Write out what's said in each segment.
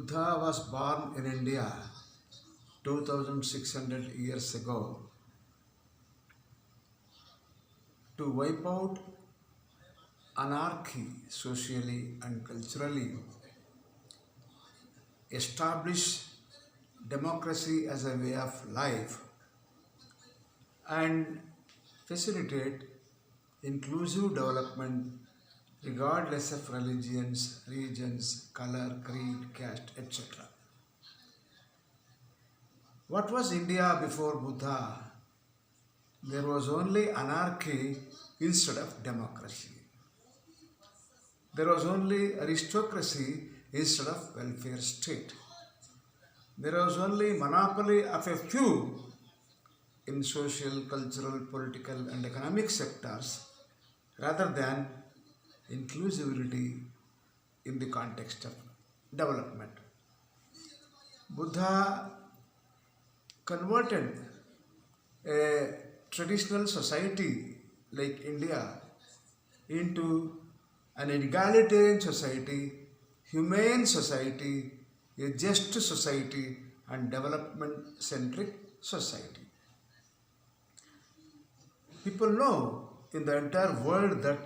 Buddha was born in India 2600 years ago to wipe out anarchy socially and culturally, establish democracy as a way of life, and facilitate inclusive development regardless of religions, regions, color, creed, caste, etc. What was India before Buddha? There was only anarchy instead of democracy. There was only aristocracy instead of welfare state. There was only monopoly of a few in social, cultural, political and economic sectors rather than inclusivity in the context of development. Buddha converted a traditional society like India into an egalitarian society, humane society, a just society, and development centric society. People know in the entire world that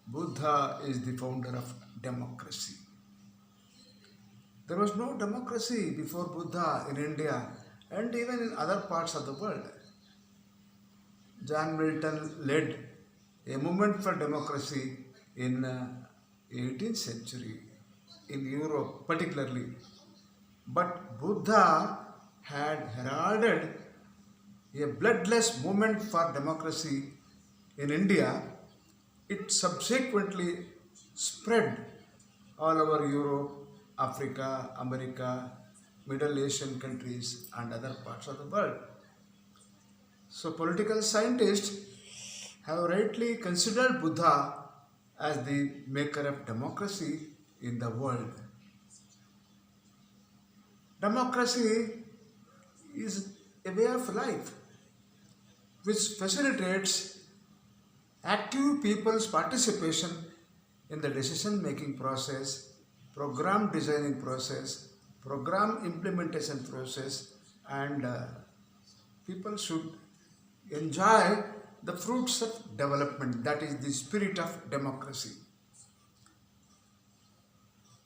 Buddha is the founder of democracy. There was no democracy before Buddha in India and even in other parts of the world. John Milton led a movement for democracy in 18th century in Europe particularly. But Buddha had heralded a bloodless movement for democracy in India. It subsequently spread all over Europe, Africa, America, Middle Asian countries and other parts of the world. So political scientists have rightly considered Buddha as the maker of democracy in the world. Democracy is a way of life which facilitates active people's participation in the decision-making process, program designing process, program implementation process, and people should enjoy the fruits of development. That is the spirit of democracy.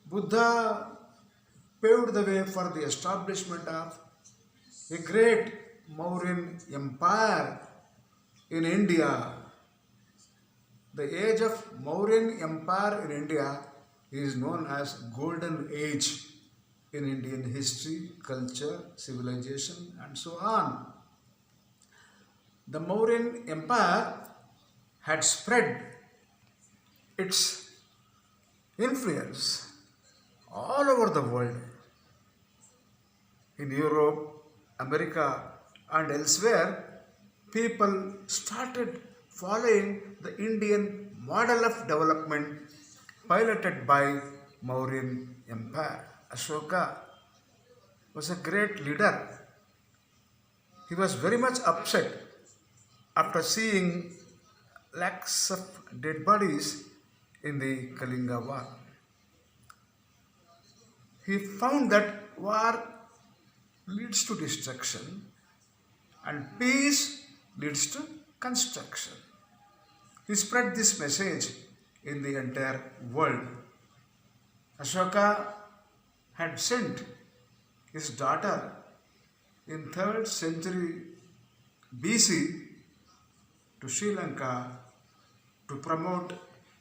Buddha paved the way for the establishment of a great Mauryan empire in India. The age of Mauryan empire in India is known as Golden Age in Indian history, culture, civilization and so on. The Mauryan empire had spread its influence all over the world, in Europe, America and elsewhere. People started following the Indian model of development piloted by Mauryan Empire. Ashoka was a great leader. He was very much upset after seeing lakhs of dead bodies in the Kalinga War. He found that war leads to destruction and peace leads to construction. He spread this message in the entire world. Ashoka had sent his daughter in 3rd century BC to Sri Lanka to promote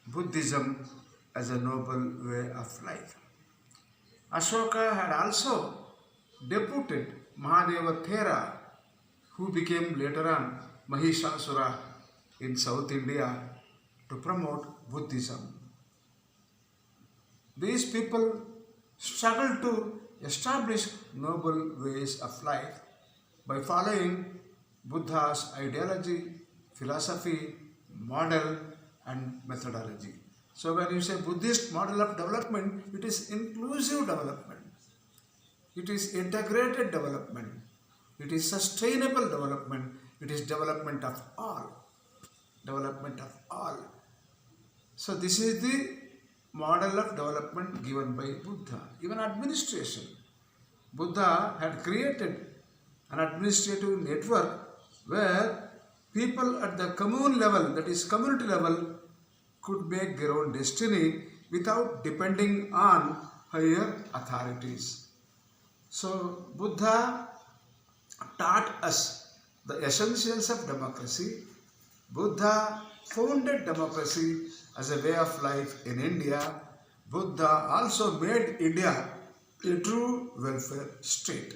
Buddhism as a noble way of life. Ashoka had also deputed Mahadeva Thera, who became later on Mahishasura in South India, to promote Buddhism. These people struggled to establish noble ways of life by following Buddha's ideology, philosophy, model and methodology. So when you say Buddhist model of development, it is inclusive development. It is integrated development. It is sustainable development. It is development of all. Development of all. So this is the model of development given by Buddha. Even administration. Buddha had created an administrative network where people at the commune level, that is community level, could make their own destiny without depending on higher authorities. So Buddha taught us the essentials of democracy. Buddha founded democracy as a way of life in India. Buddha also made India a true welfare state.